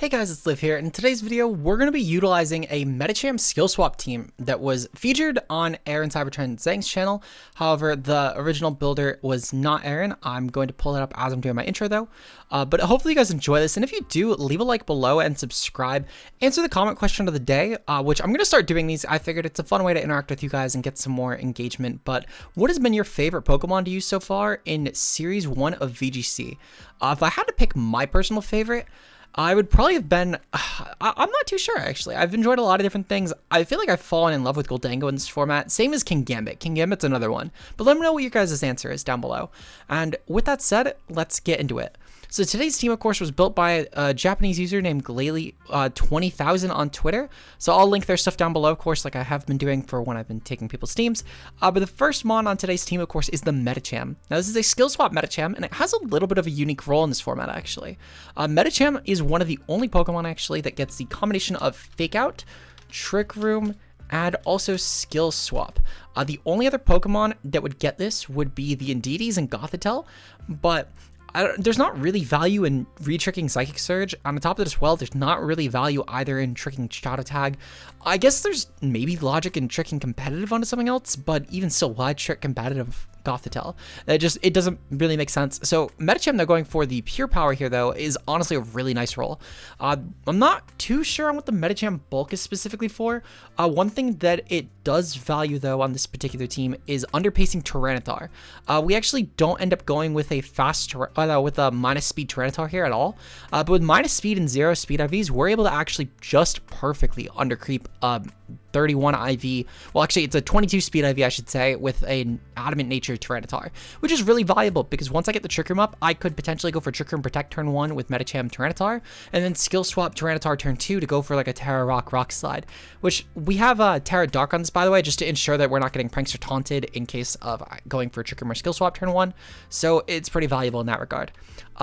Hey guys, it's Liv here. In today's video, we're going to be utilizing a Medicham skill swap team that was featured on Aaron Cybertrend Zhang's channel. However, the original builder was not Aaron. I'm going to pull it up as I'm doing my intro though. But hopefully you guys enjoy this. And if you do, leave a like below and subscribe. Answer the comment question of the day, which I'm going to start doing these. I figured it's a fun way to interact with you guys and get some more engagement. But what has been your favorite Pokemon to use so far in Series 1 of VGC? If I had to pick my personal favorite, I would probably have been, I'm not too sure actually. I've enjoyed a lot of different things. I feel like I've fallen in love with Goldango in this format. Same as King Gambit. King Gambit's another one. But let me know what your guys' answer is down below. And with that said, let's get into it. So today's team, of course, was built by a Japanese user named Glalie20,000 on Twitter. So I'll link their stuff down below, of course, like I have been doing for when I've been taking people's teams. But the first mon on today's team, of course, is the Medicham. Now, this is a skill swap Medicham, and it has a little bit of a unique role in this format, actually. Medicham is one of the only Pokemon, actually, that gets the combination of Fake Out, Trick Room, and also Skill Swap. The only other Pokemon that would get this would be the Indeedee and Gothitelle, but there's not really value in re-tricking Psychic Surge. On the top of it as well, there's not really value either in tricking Shadow Tag. I guess there's maybe logic in tricking competitive onto something else, but even still, why trick competitive Gothitelle? It doesn't really make sense. So Medicham, they're going for the Pure Power here, though, is honestly a really nice roll. I'm not too sure on what the Medicham bulk is specifically for. One thing that it does value, though, on this particular team is underpacing Tyranitar. We actually don't end up going with a with a minus speed Tyranitar here at all. But with minus speed and 0 speed IVs, we're able to actually just perfectly undercreep 31 IV. Well, actually, it's a 22 speed IV, I should say, with an Adamant Nature Tyranitar, which is really valuable because once I get the Trick Room up, I could potentially go for Trick Room Protect turn 1 with Medicham Tyranitar, and then skill swap Tyranitar turn 2 to go for like a Terra Rock Slide, which we have Terra Dark on this, by the way, just to ensure that we're not getting pranked or taunted in case of going for Trick Room or skill swap turn 1. So it's pretty valuable in that regard.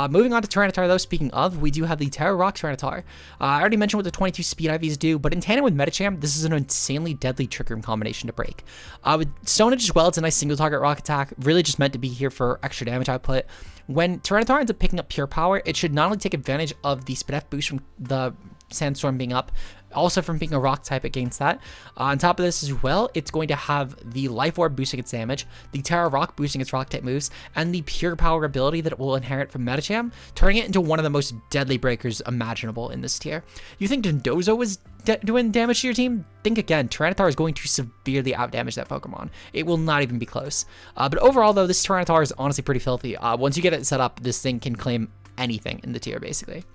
Moving on to Tyranitar, though, speaking of, we do have the Terra Rock Tyranitar. I already mentioned what the 22 speed IVs do, but in tandem with Medicham, this is an insanely deadly Trick Room combination to break. With Stonage as well, it's a nice single target rock attack, really just meant to be here for extra damage output. When Tyranitar ends up picking up Pure Power, it should not only take advantage of the Spidef boost from the Sandstorm being up, also from being a rock type against that. On top of this as well, it's going to have the Life Orb boosting its damage, the Terra Rock boosting its rock type moves, and the Pure Power ability that it will inherit from Medicham, turning it into one of the most deadly breakers imaginable in this tier. You think Dondozo was doing damage to your team? Think again. Tyranitar is going to severely outdamage that Pokemon. It will not even be close. But overall, though, this Tyranitar is honestly pretty filthy. Once you get it set up, this thing can claim anything in the tier, basically.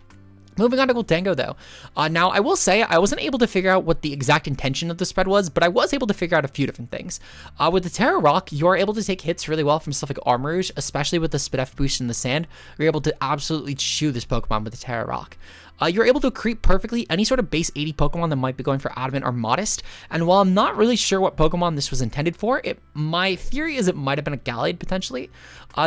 Moving on to Goldango, though. Now, I will say I wasn't able to figure out what the exact intention of the spread was, but I was able to figure out a few different things. With the Terra Rock, you're able to take hits really well from stuff like Armourouge, especially with the Spidef boost in the sand. You're able to absolutely chew this Pokemon with the Terra Rock. You're able to creep perfectly any sort of base 80 Pokemon that might be going for Adamant or Modest, and while I'm not really sure what Pokemon this was intended for, my theory is it might have been a Gallade, potentially,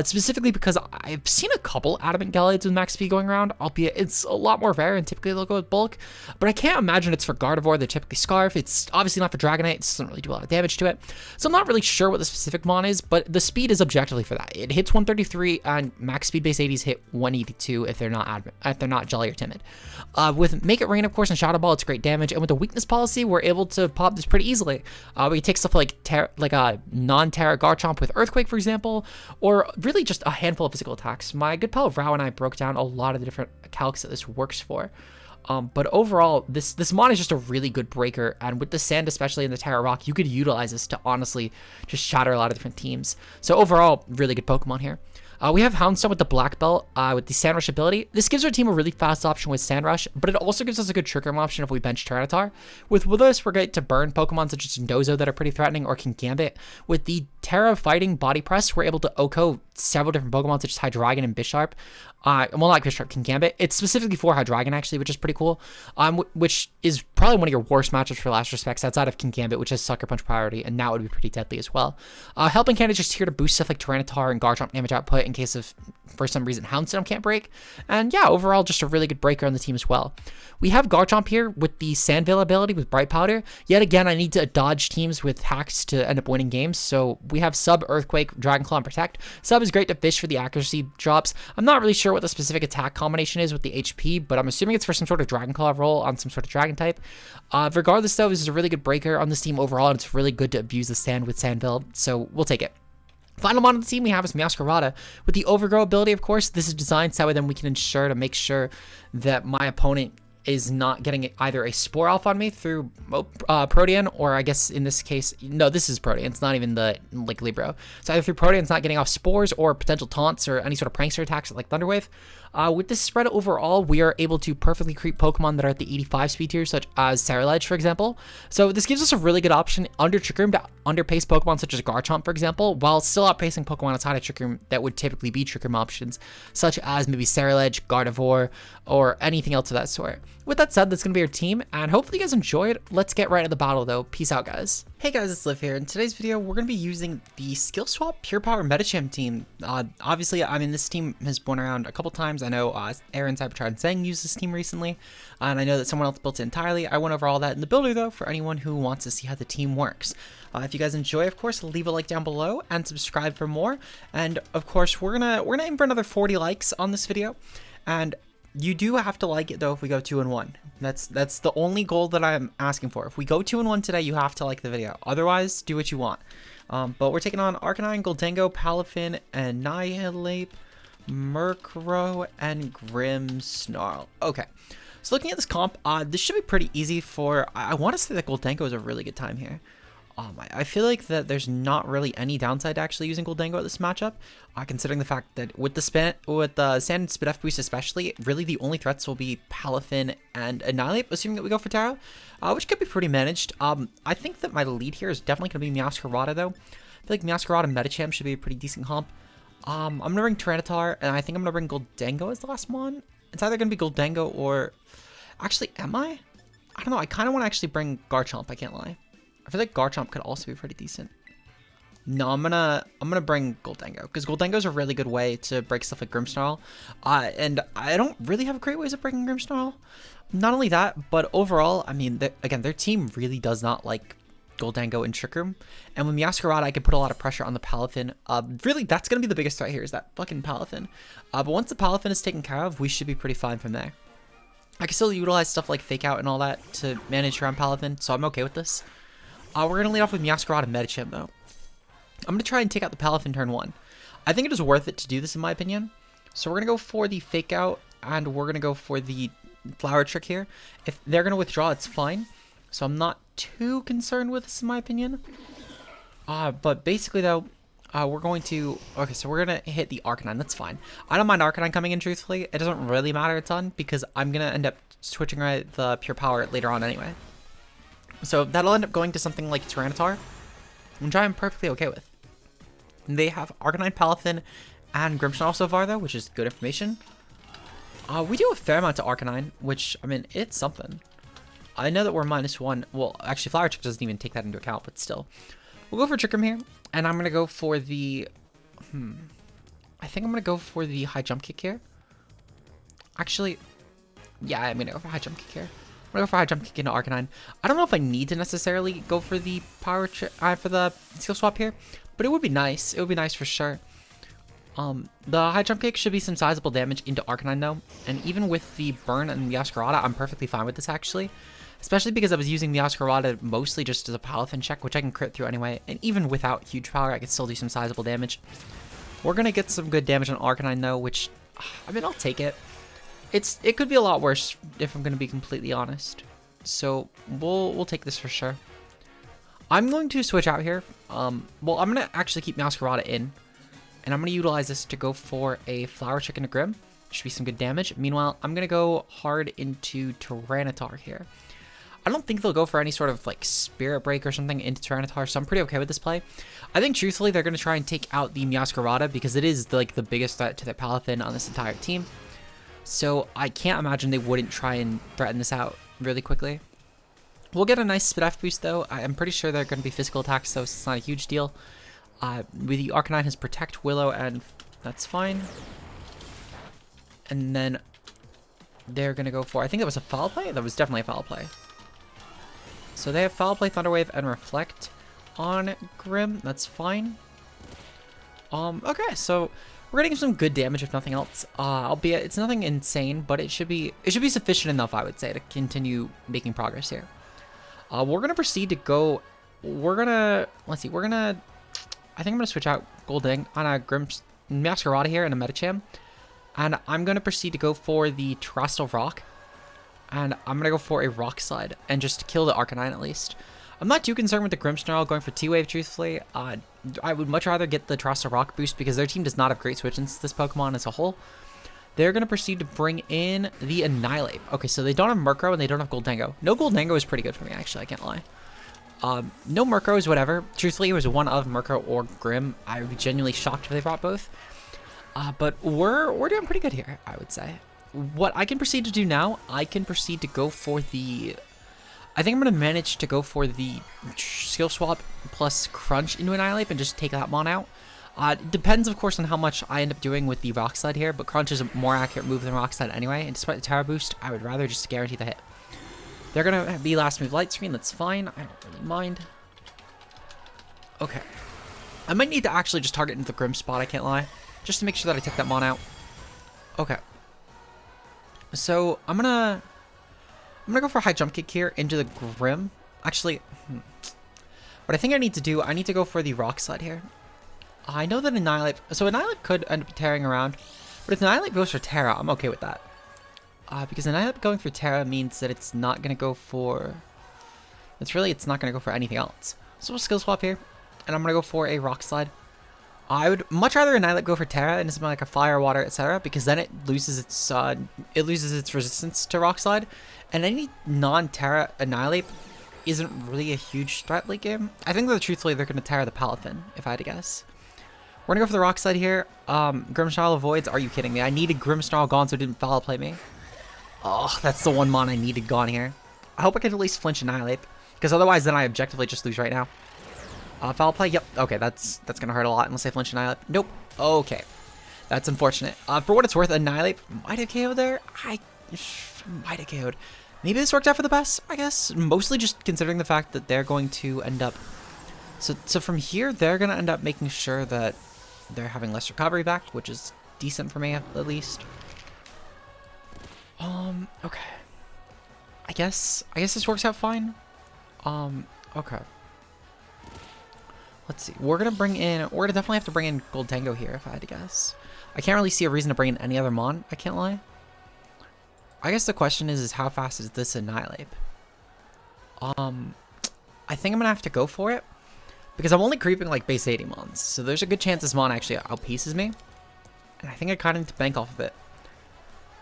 specifically because I've seen a couple Adamant Gallades with max speed going around, albeit it's a lot more rare and typically they'll go with bulk, but I can't imagine it's for Gardevoir. They're typically Scarf. It's obviously not for Dragonite. It doesn't really do a lot of damage to it, so I'm not really sure what the specific mon is, but the speed is objectively for that. It hits 133, and max speed base 80s hit 182 if they're not Jolly or Timid. With Make It Rain, of course, and Shadow Ball, it's great damage, and with the weakness policy, we're able to pop this pretty easily. We can take stuff like a non-Terra Garchomp with Earthquake, for example, or really just a handful of physical attacks. My good pal Rao and I broke down a lot of the different calcs that this works for. But overall, this mon is just a really good breaker, and with the sand, especially in the Terra Rock, you could utilize this to honestly just shatter a lot of different teams. So overall, really good Pokemon here. We have Houndstone with the Black Belt with the Sand Rush ability. This gives our team a really fast option with Sand Rush, but it also gives us a good Trick Room option if we bench Tyranitar. With Will-O-Wisp, we're going to burn Pokemon such as Dondozo that are pretty threatening, or King Gambit. With the Terra Fighting Body Press, we're able to OHKO several different Pokemon such as Hydreigon and Bisharp. Well, not Bisharp, King Gambit. It's specifically for Hydreigon, actually, which is pretty cool, which is probably one of your worst matchups for Last Respects outside of King Gambit, which has Sucker Punch priority, and now it would be pretty deadly as well. Helping Hand is just here to boost stuff like Tyranitar and Garchomp damage output in case of, for some reason, Houndstone can't break. And yeah, overall, just a really good breaker on the team as well. We have Garchomp here with the Sandveil ability with Bright Powder. Yet again, I need to dodge teams with hacks to end up winning games, so we have Sub, Earthquake, Dragon Claw, and Protect. Sub is great to fish for the accuracy drops. I'm not really sure what the specific attack combination is with the HP, but I'm assuming it's for some sort of Dragon Claw roll on some sort of Dragon type. Regardless, though, this is a really good breaker on this team overall, and it's really good to abuse the sand with Sandveil, so we'll take it. Final mod on the team we have is Meowscarada. With the Overgrow ability, of course, this is designed so that way then we can ensure to make sure that my opponent is not getting either a Spore Elf on me through Protean, or I guess in this case, no, this is Protean. It's not even the, like, Libro. So either through Protean, it's not getting off Spores or potential taunts or any sort of Prankster attacks like Thunderwave. With this spread overall, we are able to perfectly creep Pokemon that are at the 85 speed tier, such as Ceruledge, for example. So this gives us a really good option under Trick Room to underpace Pokemon such as Garchomp, for example, while still outpacing Pokemon outside of Trick Room that would typically be Trick Room options, such as maybe Ceruledge, Gardevoir, or anything else of that sort. With that said, that's going to be our team, and hopefully you guys enjoyed. Let's get right into the battle, though. Peace out, guys. Hey guys, it's Liv here. In today's video, we're going to be using the Skill Swap Pure Power Medicham team. Obviously, I mean, this team has been around a couple times. I know Aaron, Cybertron, and Zhang used this team recently, and I know that someone else built it entirely. I went over all that in the builder, though, for anyone who wants to see how the team works. If you guys enjoy, of course, leave a like down below and subscribe for more. And of course, we're gonna aim for another 40 likes on this video, and you do have to like it though if we go 2-1. That's the only goal that I'm asking for. If we go 2-1 today, you have to like the video. Otherwise, do what you want. But we're taking on Arcanine, Goldengo, Palafin, Annihilate, Murkrow, and Grimmsnarl. Okay, so looking at this comp, this should be pretty easy for. I want to say that Goldengo is a really good time here. I feel like that there's not really any downside to actually using Goldengo at this matchup, considering the fact that with the Sand and Spidef boost especially, really the only threats will be Palafin and Annihilate, assuming that we go for Taro, which could be pretty managed. I think that my lead here is definitely going to be Meowscarada, though. I feel like Meowscarada and Medicham should be a pretty decent comp. I'm going to bring Tyranitar, and I think I'm going to bring Goldengo as the last one. It's either going to be Goldengo or... Actually, am I? I don't know. I kind of want to actually bring Garchomp, I can't lie. I feel like Garchomp could also be pretty decent. No, I'm gonna bring Goldengo, because Goldengo is a really good way to break stuff like Grimmsnarl. And I don't really have great ways of breaking Grimmsnarl. Not only that, but overall, I mean, again, their team really does not like Goldengo and Trick Room. And with Meowscarada, I can put a lot of pressure on the Palafin. Really, that's gonna be the biggest threat here, is that fucking Palafin. But once the Palafin is taken care of, we should be pretty fine from there. I can still utilize stuff like Fake Out and all that to manage around Palafin, so I'm okay with this. We're going to lead off with Meowscarada and Medicham, though. I'm going to try and take out the Palafin turn 1. I think it is worth it to do this, in my opinion. So we're going to go for the Fake Out, and we're going to go for the Flower Trick here. If they're going to withdraw, it's fine. So I'm not too concerned with this, in my opinion. But basically, though, we're going to... Okay, so we're going to hit the Arcanine. That's fine. I don't mind Arcanine coming in, truthfully. It doesn't really matter a ton, because I'm going to end up switching the Pure Power later on anyway. So that'll end up going to something like Tyranitar, which I'm perfectly okay with. They have Arcanine, Palafin, and Grimmsnarl so far, though, which is good information. We do a fair amount to Arcanine, which, I mean, it's something. I know that we're -1. Well, actually, Flower Trick doesn't even take that into account, but still. We'll go for Trick Room here, and I'm going to go for the... I think I'm going to go for the High Jump Kick here. Actually, yeah, I'm going to go for High Jump Kick here. I'm going to go for High Jump Kick into Arcanine. I don't know if I need to necessarily go for the for the Skill Swap here, but it would be nice. It would be nice for sure. The High Jump Kick should be some sizable damage into Arcanine, though, and even with the Burn and Meowscarada, I'm perfectly fine with this, actually. Especially because I was using Meowscarada mostly just as a Palafin check, which I can crit through anyway, and even without huge power, I could still do some sizable damage. We're going to get some good damage on Arcanine, though, which, I mean, I'll take it. It could be a lot worse, if I'm going to be completely honest. So, we'll take this for sure. I'm going to switch out here. Well, I'm going to actually keep Meowscarada in. And I'm going to utilize this to go for a Flower Trick into Grimm. Should be some good damage. Meanwhile, I'm going to go hard into Tyranitar here. I don't think they'll go for any sort of, like, Spirit Break or something into Tyranitar, so I'm pretty okay with this play. I think, truthfully, they're going to try and take out the Meowscarada because it is, like, the biggest threat to their Palafin on this entire team. So I can't imagine they wouldn't try and threaten this out really quickly. We'll get a nice speed F boost though. I'm pretty sure they're going to be physical attacks, so it's not a huge deal. With the Arcanine has Protect, Willow, and that's fine. And then they're going to go for, I think that was a foul play? That was definitely a foul play. So they have foul play, Thunder Wave, and Reflect on Grim. That's fine. Okay, so we're getting some good damage if nothing else. Albeit it's nothing insane, but it should be sufficient enough, I would say, to continue making progress here. We're gonna proceed to go. Let's see. I think I'm gonna switch out Golding on a Masquerade here and a Medicham, and I'm gonna proceed to go for the Terrestrial Rock, and I'm gonna go for a Rock Slide and just kill the Arcanine at least. I'm not too concerned with the Grimmsnarl going for T-Wave, truthfully. I would much rather get the Terrestrial Rock boost because their team does not have great switch-ins to this Pokemon as a whole. They're going to proceed to bring in the Annihilate. Okay, so they don't have Murkrow and they don't have Goldango. No Goldango is pretty good for me, actually, I can't lie. No Murkrow is whatever. Truthfully, it was one of Murkrow or Grim. I would be genuinely shocked if they brought both. But we're doing pretty good here, I would say. What I can proceed to do now, I can proceed to go for the... I think I'm going to manage to go for the Skill Swap plus Crunch into Annihilate and just take that mon out. It depends, of course, on how much I end up doing with the Rock Slide here, but Crunch is a more accurate move than Rock Slide anyway, and despite the Terra Boost, I would rather just guarantee the hit. They're going to be last move Light Screen, that's fine, I don't really mind. Okay. I might need to actually just target into the Grim spot, I can't lie, just to make sure that I take that mon out. Okay. So, I'm gonna go for a high jump kick here into the Grim. Actually, what I think I need to do, I need to go for the Rock Slide here. I know that Annihilate... So Annihilate could end up tearing around. But if Annihilate goes for Terra, I'm okay with that. Because Annihilate going for Terra means that it's not going to go for... It's not going to go for anything else. So we'll skill swap here. And I'm going to go for a Rock Slide. I would much rather Annihilate go for Terra and something like a Fire, Water, etc. Because then it loses its resistance to Rock Slide. And any non-Terra Annihilate isn't really a huge threat late game. I think that truthfully they're going to Terra the Palafin, if I had to guess. We're going to go for the Rock Slide here. Grimmsnarl avoids. Are you kidding me? I needed Grimmsnarl gone so it didn't foul play me. Oh, that's the one mon I needed gone here. I hope I can at least flinch Annihilate. Because otherwise then I objectively just lose right now. Foul play? Yep. Okay, that's going to hurt a lot unless I flinch Annihilate. Nope. Okay. That's unfortunate. For what it's worth, Annihilate might have KO'd there. I might have KO'd. Maybe this worked out for the best, I guess. Mostly just considering the fact that they're going to end up... So from here, they're going to end up making sure that they're having less recovery back, which is decent for me, at least. Okay. I guess this works out fine. Okay. Let's see. We're going to definitely have to bring in Goldango here, if I had to guess. I can't really see a reason to bring in any other mon, I can't lie. I guess the question is how fast is this Annihilate? I think I'm going to have to go for it. Because I'm only creeping like base 80 mons. So there's a good chance this mon actually outpaces me. And I think I kind of need to bank off of it.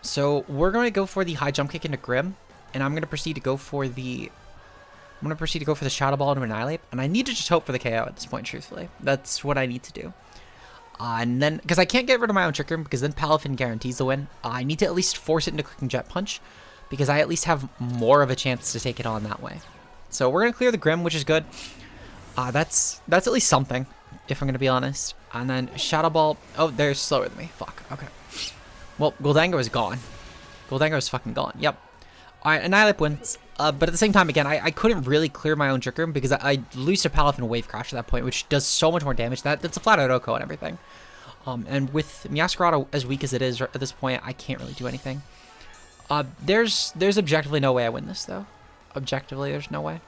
So we're going to go for the high jump kick into Grim. And I'm going to proceed to go for the... Shadow Ball to Annihilate. And I need to just hope for the KO at this point, truthfully. That's what I need to do. And then, because I can't get rid of my own Trick Room, because then Palafin guarantees the win. I need to at least force it into Clicking Jet Punch, because I at least have more of a chance to take it on that way. So we're going to clear the Grim, which is good. That's at least something, if I'm going to be honest. And then Shadow Ball. Oh, they're slower than me. Fuck. Okay. Well, Goldango is gone. Goldango is fucking gone. Yep. Alright, Annihilate wins. But at the same time, again, I couldn't really clear my own Trick Room because I lose to Palafin Wave Crash at that point, which does so much more damage. That's a flat out OHKO and everything. And with Masquerade as weak as it is at this point, I can't really do anything. There's objectively no way I win this, though. Objectively, there's no way.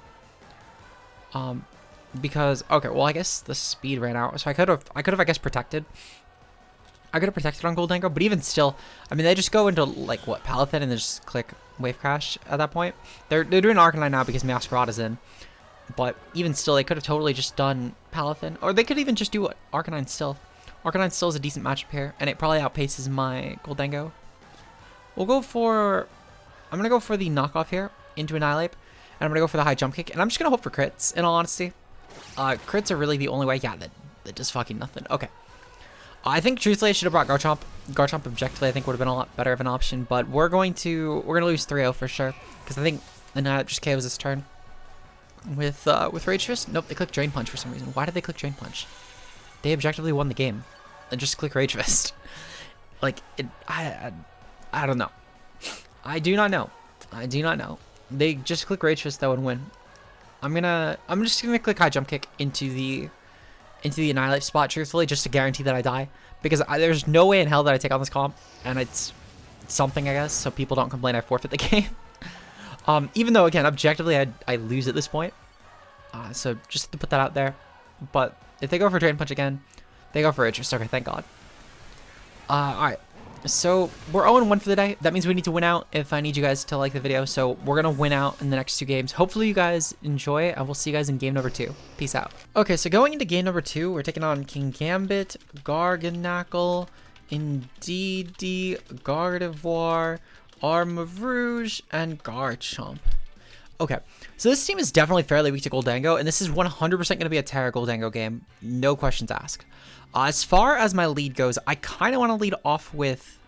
Because, okay, well, I guess the speed ran out. So I could have, I guess, protected. I could have protected on Goldango, but even still, I mean, they just go into, like, what, Palafin, and then just click Wave Crash at that point. They're doing Arcanine now because Masquerade is in. But even still, they could have totally just done Palafin. Or they could even just do Arcanine still. Arcanine still is a decent matchup here, and it probably outpaces my Goldango. We'll go for... I'm going to go for the knockoff here into Annihilate, and I'm going to go for the high jump kick, and I'm just going to hope for crits, in all honesty. Crits are really the only way. Yeah, that does fucking nothing. Okay. I think truthfully I should have brought Garchomp. Garchomp objectively I think would have been a lot better of an option, but we're gonna lose 3-0 for sure because I think Annihilate just KOs this turn. with Rage Fist. Nope, they clicked Drain Punch for some reason. Why did they click Drain Punch? They objectively won the game, and just click Rage Fist. Like I don't know. I do not know. I do not know. They just click Rage Fist though and win. I'm just gonna click High Jump Kick into the Annihilate spot, truthfully, just to guarantee that I die, because there's no way in hell that I take on this comp, and it's something, I guess, so people don't complain I forfeit the game. Even though, again, objectively I lose at this point, so just to put that out there. But if they go for Drain Punch again, they go for Rage Fist. Okay, thank God. Alright. So we're 0-1 for the day. That means we need to win out if I need you guys to like the video. So we're going to win out in the next 2 games. Hopefully you guys enjoy, and we'll see you guys in game number 2. Peace out. Okay, so going into game number 2, we're taking on King Gambit, Garganacl, Indeedee, Gardevoir, Armarouge, and Garchomp. Okay, so this team is definitely fairly weak to Goldango, and this is 100% going to be a Terra Goldango game. No questions asked. As far as my lead goes, I kind of want to lead off with...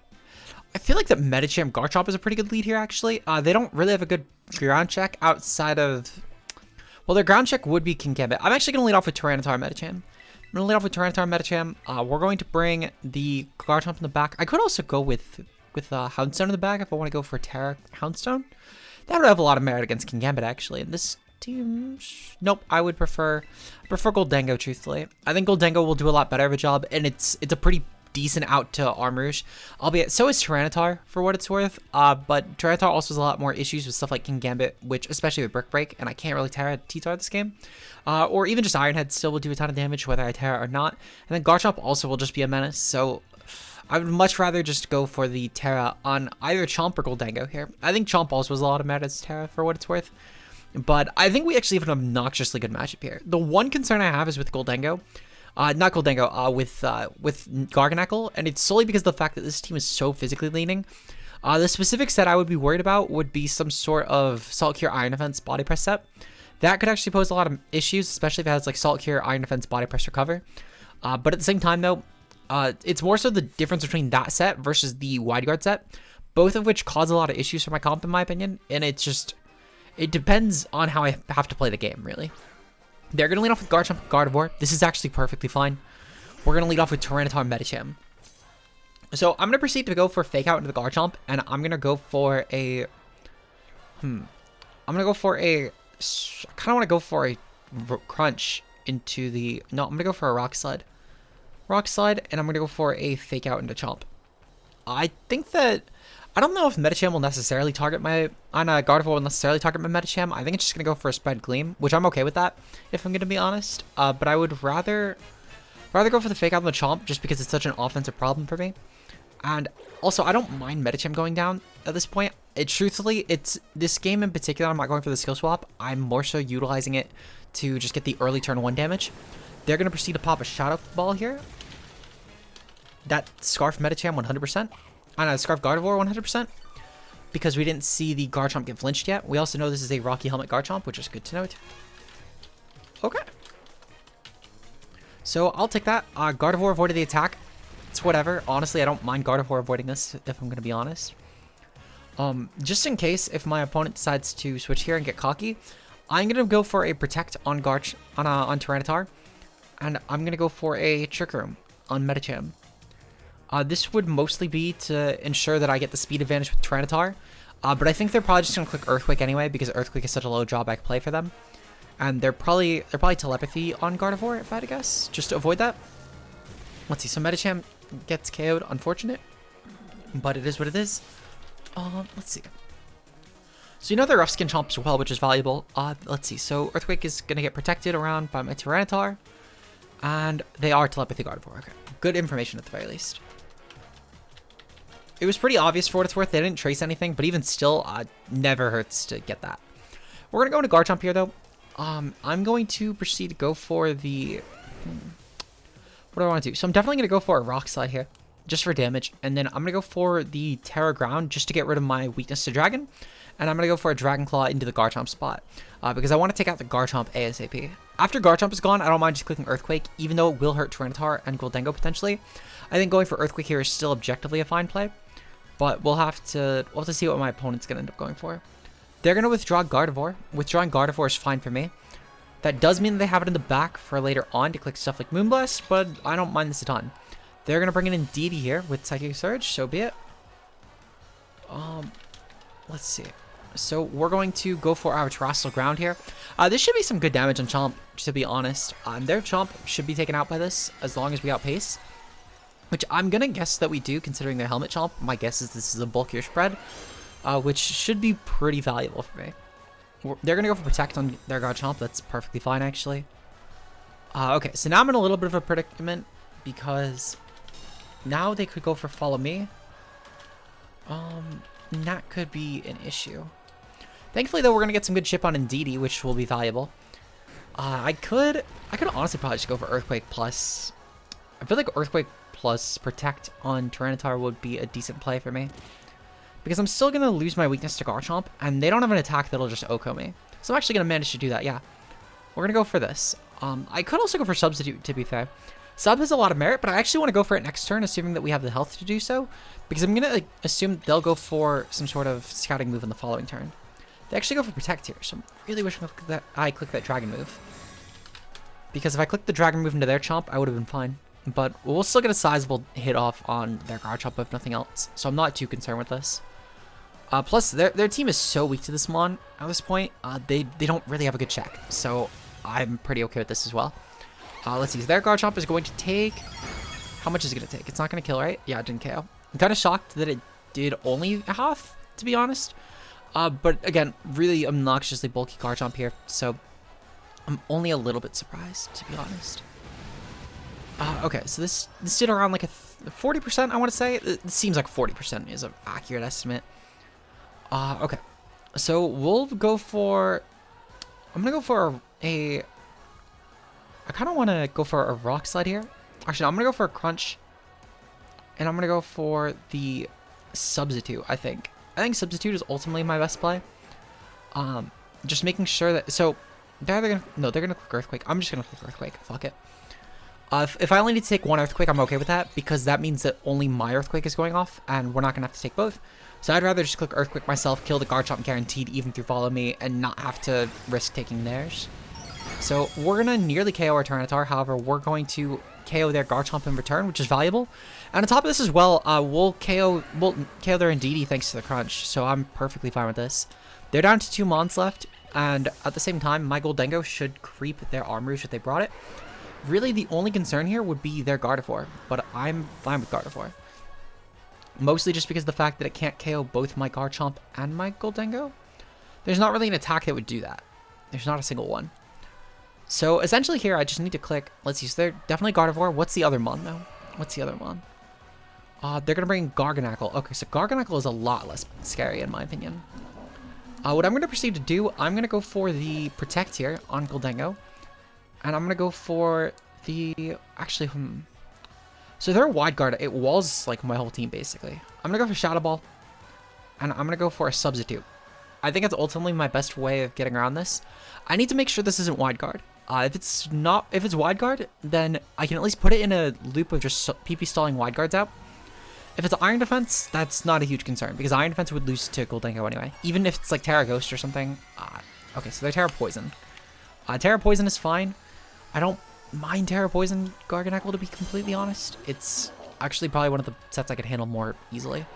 I feel like that Medicham Garchomp is a pretty good lead here, actually. They don't really have a good ground check outside of... Well, their ground check would be King Gambit. I'm actually going to lead off with Tyranitar Medicham. I'm going to lead off with Tyranitar Medicham. We're going to bring the Garchomp in the back. I could also go with Houndstone in the back if I want to go for Terra Houndstone. That would have a lot of merit against King Gambit, actually. And this team... Nope, I would prefer Goldango, truthfully. I think Goldango will do a lot better of a job, and it's a pretty decent out to Armarouge. Albeit, so is Tyranitar, for what it's worth. But Tyranitar also has a lot more issues with stuff like King Gambit, which, especially with Brick Break, and I can't really Terra T-Tar this game. Or even just Iron Head still will do a ton of damage, whether I Terra or not. And then Garchomp also will just be a menace, so... I would much rather just go for the Terra on either Chomp or Goldango here. I think Chomp also has a lot of merit as Terra, for what it's worth. But I think we actually have an obnoxiously good matchup here. The one concern I have is with Goldango. Not Goldango, with Garganacl, and it's solely because of the fact that this team is so physically leaning. The specific set I would be worried about would be some sort of Salt Cure Iron Defense Body Press set. That could actually pose a lot of issues, especially if it has like Salt Cure, Iron Defense, Body Press Recover. But at the same time though, it's more so the difference between that set versus the Wide Guard set, both of which cause a lot of issues for my comp in my opinion, and it's just... It depends on how I have to play the game, really. They're going to lead off with Garchomp and Gardevoir. This is actually perfectly fine. We're going to lead off with Tyranitar and Medicham. So I'm going to proceed to go for Fake Out into the Garchomp, and I'm going to go for a... I'm going to go for a... I kind of want to go for a Crunch into the... No, I'm going to go for a Rock Slide. Rock Slide, and I'm going to go for a Fake Out into Chomp. I think that... I don't know if Medicham will necessarily target my... Gardevoir will necessarily target my Medicham. I think it's just going to go for a Spread Gleam, which I'm okay with that, if I'm going to be honest. But I would rather go for the Fake Out on the Chomp, just because it's such an offensive problem for me. And also, I don't mind Medicham going down at this point. Truthfully, it's this game in particular, I'm not going for the skill swap. I'm more so utilizing it to just get the early turn 1 damage. They're going to proceed to pop a Shadow Ball here. That Scarf Medicham 100%. Scarf Gardevoir 100%, because we didn't see the Garchomp get flinched yet. We also know this is a Rocky Helmet Garchomp, which is good to note. Okay. So I'll take that. Gardevoir avoided the attack. It's whatever. Honestly, I don't mind Gardevoir avoiding this, if I'm going to be honest. Just in case, if my opponent decides to switch here and get cocky, I'm going to go for a Protect on on Tyranitar, and I'm going to go for a Trick Room on Medicham. This would mostly be to ensure that I get the speed advantage with Tyranitar, but I think they're probably just going to click Earthquake anyway, because Earthquake is such a low drawback play for them. And they're probably Telepathy on Gardevoir, if I had to guess, just to avoid that. Let's see, so Medicham gets KO'd, unfortunate, but it is what it is. Let's see. So you know they're Rough Skin Chomp as well, which is valuable. Let's see, so Earthquake is going to get protected around by my Tyranitar, and they are Telepathy Gardevoir. Okay, good information at the very least. It was pretty obvious for what it's worth. They didn't trace anything, but even still, never hurts to get that. We're going to go into Garchomp here, though. I'm going to proceed to go for the... What do I want to do? So I'm definitely going to go for a Rock Slide here, just for damage. And then I'm going to go for the Terra Ground, just to get rid of my weakness to Dragon. And I'm going to go for a Dragon Claw into the Garchomp spot, because I want to take out the Garchomp ASAP. After Garchomp is gone, I don't mind just clicking Earthquake, even though it will hurt Tyranitar and Goldango potentially. I think going for Earthquake here is still objectively a fine play. But we'll have to see what my opponent's going to end up going for. They're going to withdraw Gardevoir. Withdrawing Gardevoir is fine for me. That does mean they have it in the back for later on to click stuff like Moonblast, but I don't mind this a ton. They're going to bring in Indeedee here with Psychic Surge, so be it. Let's see. So we're going to go for our Terrestrial Ground here. This should be some good damage on Chomp, to be honest. Their Chomp should be taken out by this as long as we outpace. Which I'm going to guess that we do, considering their Helmet Chomp. My guess is this is a bulkier spread, which should be pretty valuable for me. They're going to go for Protect on their Garchomp. That's perfectly fine, actually. Okay, so now I'm in a little bit of a predicament because now they could go for Follow Me. That could be an issue. Thankfully, though, we're going to get some good chip on Indeedee, which will be valuable. I could honestly probably just go for Earthquake plus. I feel like Earthquake plus Protect on Tyranitar would be a decent play for me. Because I'm still going to lose my weakness to Garchomp, and they don't have an attack that'll just OHKO me. So I'm actually going to manage to do that, yeah. We're going to go for this. I could also go for Substitute, to be fair. Sub has a lot of merit, but I actually want to go for it next turn, assuming that we have the health to do so. Because I'm going to assume they'll go for some sort of scouting move in the following turn. They actually go for Protect here, so I'm really wishing that I click that Dragon move. Because if I clicked the Dragon move into their Chomp, I would have been fine. But we'll still get a sizable hit off on their Garchomp if nothing else, so I'm not too concerned with this. Plus, their team is so weak to this Mon at this point, they don't really have a good check, so I'm pretty okay with this as well. Let's see, their Garchomp is going to take... How much is it going to take? It's not going to kill, right? Yeah, it didn't KO. I'm kind of shocked that it did only a half, to be honest. But again, really obnoxiously bulky Garchomp here, so I'm only a little bit surprised, to be honest. Okay, so this did around like a 40%, I want to say. It seems like 40% is an accurate estimate. Okay, so we'll go for... I'm going to go for a... I kind of want to go for a Rock Slide here. Actually, no, I'm going to go for a Crunch. And I'm going to go for the Substitute, I think. I think Substitute is ultimately my best play. Just making sure that... So, they're going to... No, they're going to click Earthquake. I'm just going to click Earthquake. Fuck it. If I only need to take one Earthquake, I'm okay with that. Because that means that only my Earthquake is going off. And we're not going to have to take both. So I'd rather just click Earthquake myself, kill the Garchomp guaranteed even through Follow Me, and not have to risk taking theirs. So we're going to nearly KO our Tyranitar. However, we're going to KO their Garchomp in return, which is valuable. And on top of this as well, we'll KO their Indeedee thanks to the Crunch. So I'm perfectly fine with this. They're down to 2 Mons left. And at the same time, my Goldengo should creep their Arm Rouge if they brought it. Really, the only concern here would be their Gardevoir. But I'm fine with Gardevoir. Mostly just because of the fact that it can't KO both my Garchomp and my Goldengo. There's not really an attack that would do that. There's not a single one. So essentially here, I just need to click. Let's see. So they're definitely Gardevoir. What's the other Mon though? What's the other Mon? They're going to bring Garganacl. Okay, so Garganacl is a lot less scary in my opinion. What I'm going to proceed to do, I'm going to go for the Protect here on Goldengo. And I'm going to go for the... Actually, So they're Wide Guard. It walls like my whole team basically. I'm going to go for Shadow Ball. And I'm going to go for a Substitute. I think it's ultimately my best way of getting around this. I need to make sure this isn't Wide Guard. If it's Wide Guard, then I can at least put it in a loop of just PP stalling Wide Guards out. If it's Iron Defense, that's not a huge concern, because Iron Defense would lose to Goldengo anyway. Even if it's like Terra Ghost or something. Okay, so they're Terra Poison. Terra Poison is fine. I don't mind Terra Poison Garganacl, to be completely honest. It's actually probably one of the sets I could handle more easily.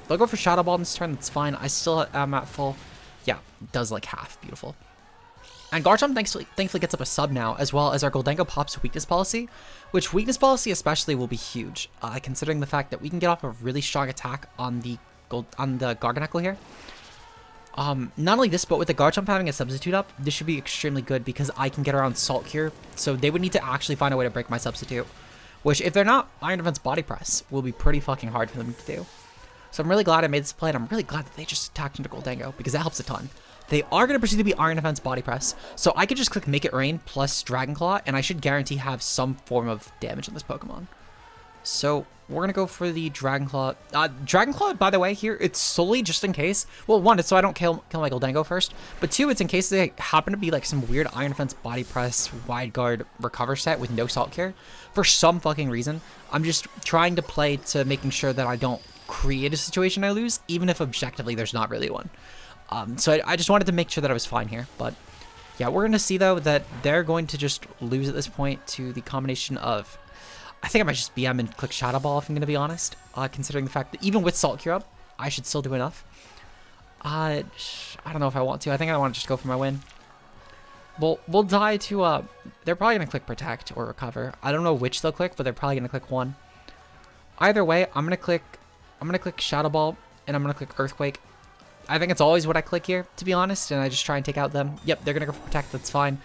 They'll go for Shadow Ball this turn, that's fine. I still am at full. Yeah, it does like half. Beautiful. And Garchomp thankfully gets up a sub now, as well as our Goldengo pops Weakness Policy, which Weakness Policy especially will be huge, considering the fact that we can get off a really strong attack on the Garganacl here. Not only this, but with the Garchomp having a Substitute up, this should be extremely good because I can get around Salt Cure, so they would need to actually find a way to break my Substitute, which if they're not, Iron Defense Body Press will be pretty fucking hard for them to do. So I'm really glad I made this play, and I'm really glad that they just attacked into Goldengo, because that helps a ton. They are going to proceed to be Iron Defense Body Press, so I could just click Make It Rain plus Dragon Claw, and I should guarantee have some form of damage on this Pokemon. So we're going to go for the Dragon Claw. Dragon Claw, by the way, here, it's solely just in case. Well, one, it's so I don't kill my Goldengo first, but two, it's in case they happen to be like some weird Iron Defense Body Press Wide Guard Recover set with no Salt Cure. For some fucking reason, I'm just trying to play to making sure that I don't create a situation I lose, even if objectively there's not really one. So I just wanted to make sure that I was fine here, but Yeah, we're going to see, though, that they're going to just lose at this point to the combination of... I think I might just BM and click Shadow Ball, if I'm going to be honest, considering the fact that even with Salt Cure up, I should still do enough. I don't know if I want to. I think I want to just go for my win. We'll die to... they're probably going to click Protect or Recover. I don't know which they'll click, but they're probably going to click one. Either way, I'm going to click Shadow Ball, and I'm going to click Earthquake. I think it's always what I click here, to be honest, and I just try and take out them. Yep, they're going to go for Protect. That's fine.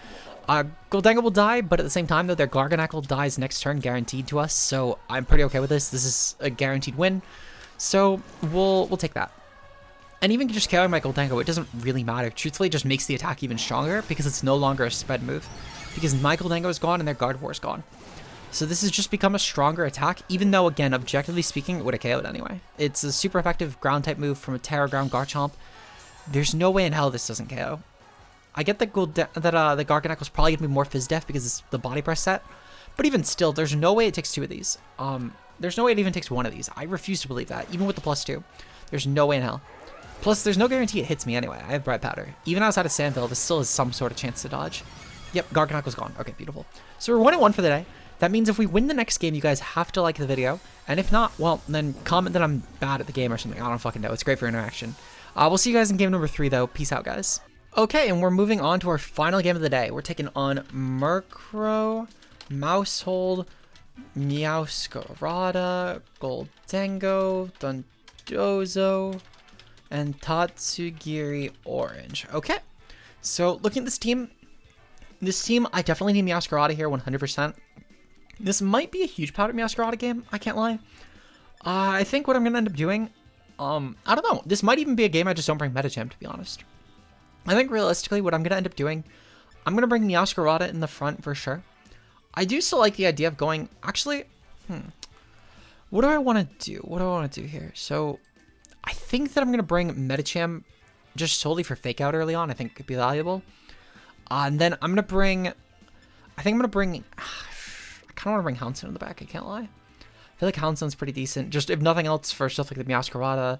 Gholdengo will die, but at the same time, though, their Garganacl dies next turn, guaranteed to us, so I'm pretty okay with this. This is a guaranteed win, so we'll take that. And even just KOing my Gholdengo, it doesn't really matter. Truthfully, it just makes the attack even stronger because it's no longer a sped move, because my Gholdengo is gone and their Gardevoir is gone. So this has just become a stronger attack, even though, again, objectively speaking, it would have KO'd anyway. It's a super effective ground-type move from a Terra Ground Garchomp. There's no way in hell this doesn't KO. I get that the Garganacl is probably going to be more Fizz-Def because it's the body press set, but even still, there's no way it takes two of these. There's no way it even takes one of these. I refuse to believe that, even with the +2. There's no way in hell. Plus, there's no guarantee it hits me anyway. I have Bright Powder. Even outside of Sandville, this still has some sort of chance to dodge. Yep, Garganacl's gone. Okay, beautiful. So we're 1-1 for the day. That means if we win the next game, you guys have to like the video. And if not, well, then comment that I'm bad at the game or something. I don't fucking know. It's great for interaction. We'll see you guys in game number 3, though. Peace out, guys. Okay, and we're moving on to our final game of the day. We're taking on Murkrow, Mousehold, Meowscarada, Gholdengo, Dondozo, and Tatsugiri Orange. Okay, so looking at this team, I definitely need Meowscarada here 100%. This might be a huge powder Meowscarada game, I can't lie. I think what I'm going to end up doing, I don't know, this might even be a game I just don't bring Medicham, to be honest. I think realistically what I'm going to end up doing, I'm going to bring Meowscarada in the front for sure. I do still like the idea of going, actually, what do I want to do? What do I want to do here? So, I think that I'm going to bring Medicham just solely for Fake Out early on. I think it could be valuable. And then I'm going to bring, I kind of want to bring Houndstone in the back, I can't lie. I feel like Houndstone's pretty decent, just if nothing else for stuff like the Meowscarada.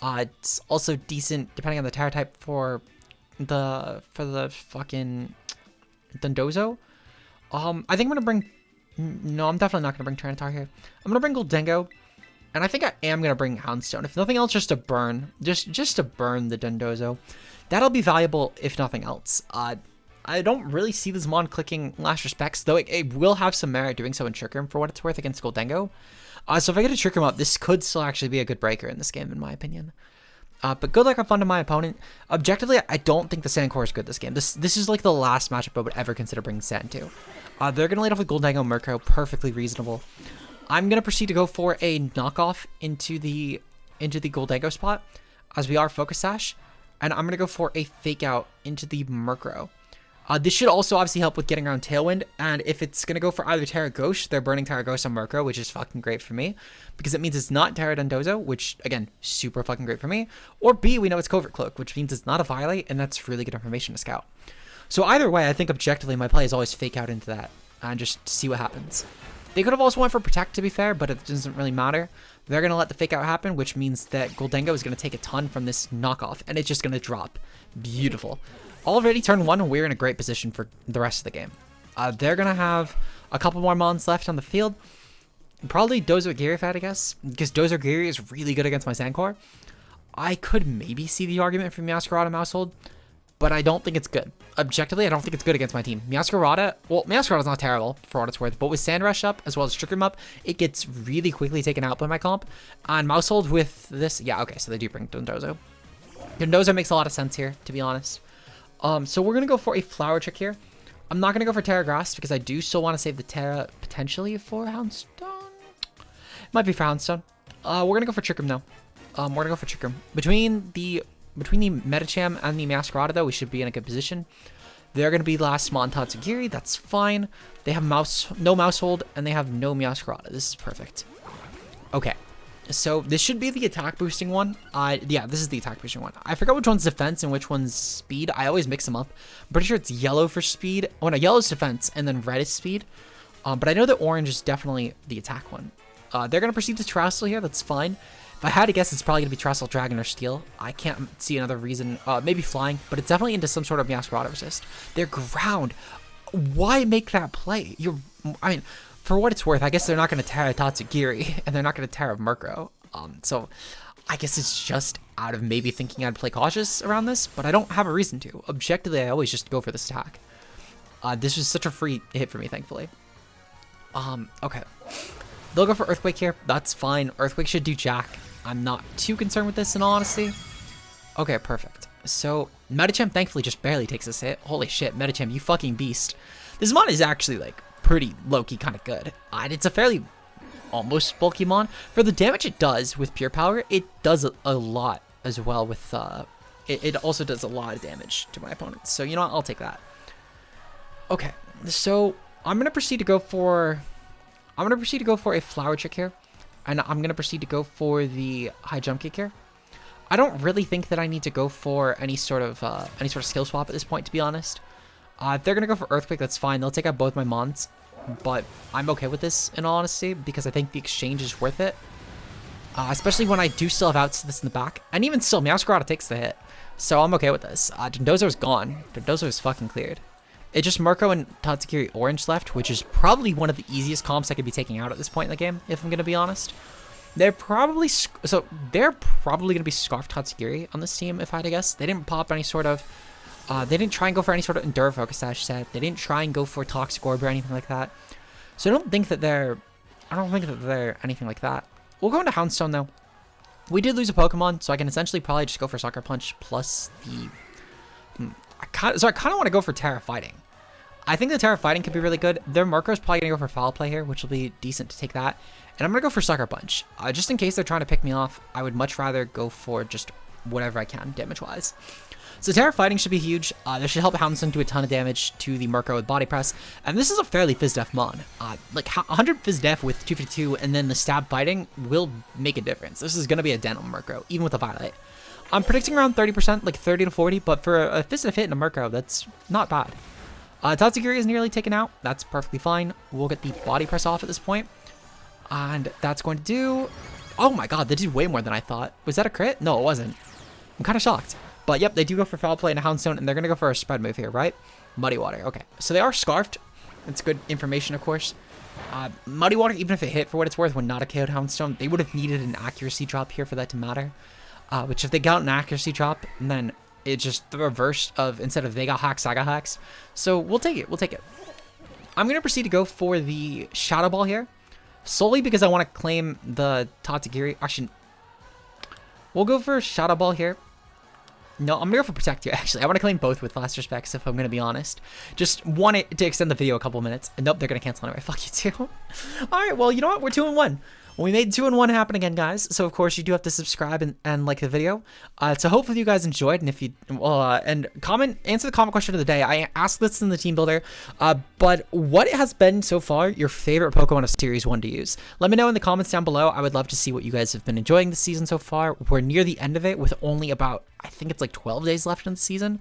It's also decent, depending on the Terra type, for the fucking Dondozo. I think I'm going to bring, no, I'm definitely not going to bring Tyranitar here. I'm going to bring Gholdengo. And I think I am going to bring Houndstone. If nothing else, just to burn. Just to burn the Dondozo. That'll be valuable, if nothing else. I don't really see this mon clicking Last Respects, though it will have some merit doing so in Trick Room for what it's worth against Gholdengo. So if I get a Trick Room up, this could still actually be a good breaker in this game, in my opinion. But good luck have fun to my opponent. Objectively, I don't think the Sandcore is good this game. This is like the last matchup I would ever consider bringing Sand to. They're going to lead off with Gholdengo, Murkrow, perfectly reasonable. I'm going to proceed to go for a knockoff into the Gholdengo spot, as we are Focus Sash, and I'm going to go for a Fake Out into the Murkrow. This should also obviously help with getting around Tailwind, and if it's going to go for either Terra Ghost, they're burning Terra Ghost on Murkrow, which is fucking great for me, because it means it's not Terra Dondozo, which, again, super fucking great for me, or B, we know it's Covert Cloak, which means it's not a Violate, and that's really good information to scout. So either way, I think objectively my play is always Fake Out into that, and just see what happens. They could have also went for Protect, to be fair, but it doesn't really matter. They're going to let the Fake Out happen, which means that Gholdengo is going to take a ton from this knockoff, and it's just going to drop. Beautiful. Already turn 1, and we're in a great position for the rest of the game. They're going to have a couple more mons left on the field. Probably Dozogiri if I had to guess, because Dozogiri is really good against my Sandcore. I could maybe see the argument for Meowscarada Mousehold, but I don't think it's good. Objectively, I don't think it's good against my team. Meowscarada, well, Meowscarada's not terrible for what it's worth, but with Sand Rush up, as well as Trick Room up, it gets really quickly taken out by my comp. And Mousehold with this, yeah, okay, so they do bring Dondozo. Dondozo makes a lot of sense here, to be honest. So we're going to go for a Flower Trick here. I'm not going to go for Terra Grass, because I do still want to save the Terra, potentially, for Houndstone. Might be for Houndstone. We're going to go for Trick Room, though. We're going to go for Trick Room. Between the Medicham and the Meowscarada, though, we should be in a good position. They're going to be last Mon Tatsugiri. That's fine. They have no Mousehold, and they have no Meowscarada. This is perfect. Okay. So this should be the attack boosting one. Yeah, this is the attack boosting one. I forgot which one's defense and which one's speed. I always mix them up. I'm pretty sure it's yellow for speed. Oh, no, yellow is defense, and then red is speed. But I know that orange is definitely the attack one. They're going to proceed to Terrestrial here. That's fine. If I had to guess, it's probably going to be Trestle, Dragon, or Steel. I can't see another reason. Maybe Flying, but it's definitely into some sort of Meowscarada resist. Their ground. Why make that play? I mean, for what it's worth, I guess they're not going to Terra Tatsugiri, and they're not going to Terra Murkrow. So I guess it's just out of maybe thinking I'd play cautious around this, but I don't have a reason to. Objectively, I always just go for this attack. This was such a free hit for me, thankfully. Okay. They'll go for Earthquake here. That's fine. Earthquake should do jack. I'm not too concerned with this, in all honesty. Okay, perfect. So, Medicham thankfully just barely takes this hit. Holy shit, Medicham, you fucking beast. This mon is actually, like, pretty low-key kind of good. It's a fairly almost bulky mon. For the damage it does with Pure Power, it does a lot as well with, it also does a lot of damage to my opponents. So, you know what? I'll take that. Okay, so I'm going to proceed to go for a Flower Trick here. And I'm going to proceed to go for the High Jump Kick here. I don't really think that I need to go for any sort of skill swap at this point, to be honest. If they're going to go for Earthquake, that's fine. They'll take out both my mons. But I'm okay with this, in all honesty, because I think the exchange is worth it. Especially when I do still have outs to this in the back. And even still, Meowscarada takes the hit. So I'm okay with this. Dondozo's gone. Dondozo is fucking cleared. It's just Murkrow and Tatsugiri Orange left, which is probably one of the easiest comps I could be taking out at this point in the game, if I'm going to be honest. They're probably going to be Scarf Tatsugiri on this team, if I had to guess. They didn't pop any sort of, they didn't try and go for any sort of Endure Focus Sash set. They didn't try and go for Toxic Orb or anything like that. So I don't think that they're anything like that. We'll go into Houndstone though. We did lose a Pokemon, so I can essentially probably just go for Sucker Punch plus the... I kind of want to go for Terra Fighting. I think the Terra Fighting could be really good. Their Murkrow's probably going to go for Foul Play here, which will be decent to take that. And I'm going to go for Sucker Punch. Just in case they're trying to pick me off, I would much rather go for just whatever I can damage-wise. So Terra Fighting should be huge. This should help Houndstone do a ton of damage to the Murkrow with Body Press. And this is a fairly Fizz-Def mon. Like 100 Fizz-Def with 252 and then the Stab Fighting will make a difference. This is going to be a Denim Murkrow, even with a Violet. I'm predicting around 30%, like 30 to 40, but for a Fizz-Def hit in a Murkrow, that's not bad. Tatsugiri is nearly taken out. That's perfectly fine. We'll get the Body Press off at this point. And that's going to do... Oh my god, they did way more than I thought. Was that a crit? No, it wasn't. I'm kind of shocked. But yep, they do go for Foul Play and a Houndstone, and they're going to go for a spread move here, right? Muddy Water, okay. So they are Scarfed. That's good information, of course. Muddy Water, even if it hit for what it's worth, when not a KO'd Houndstone, they would have needed an accuracy drop here for that to matter. Which if they got an accuracy drop, then it's just the reverse of, instead of they got hacks, I got hacks. So we'll take it. We'll take it. I'm going to proceed to go for the Shadow Ball here. Solely because I want to claim the Tatsugiri. Actually, we'll go for Shadow Ball here. No, I'm going to go for Protect here, actually. I want to claim both with last respects, if I'm going to be honest. Just want it to extend the video a couple minutes. And nope, they're going to cancel anyway. Fuck you too. Alright, well, you know what? We're 2-1. We made 2-1 happen again, guys. So, of course, you do have to subscribe and like the video. So, hopefully you guys enjoyed. And if you, and answer the comment question of the day. I asked this in the team builder. But what has been so far your favorite Pokemon of Series 1 to use? Let me know in the comments down below. I would love to see what you guys have been enjoying this season so far. We're near the end of it with only about, I think it's like 12 days left in the season.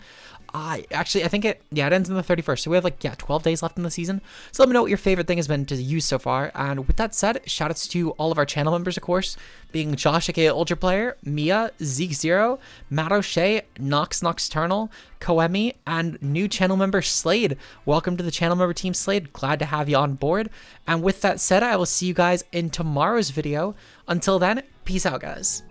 Actually, I think it ends on the 31st. So we have 12 days left in the season. So let me know what your favorite thing has been to use so far. And with that said, shoutouts to all of our channel members, of course, being Josh, aka Ultra Player, Mia, Zeke Zero, Matt O'Shea, Nox Nocturnal, Koemi, and new channel member Slade. Welcome to the channel member team, Slade. Glad to have you on board. And with that said, I will see you guys in tomorrow's video. Until then, peace out, guys.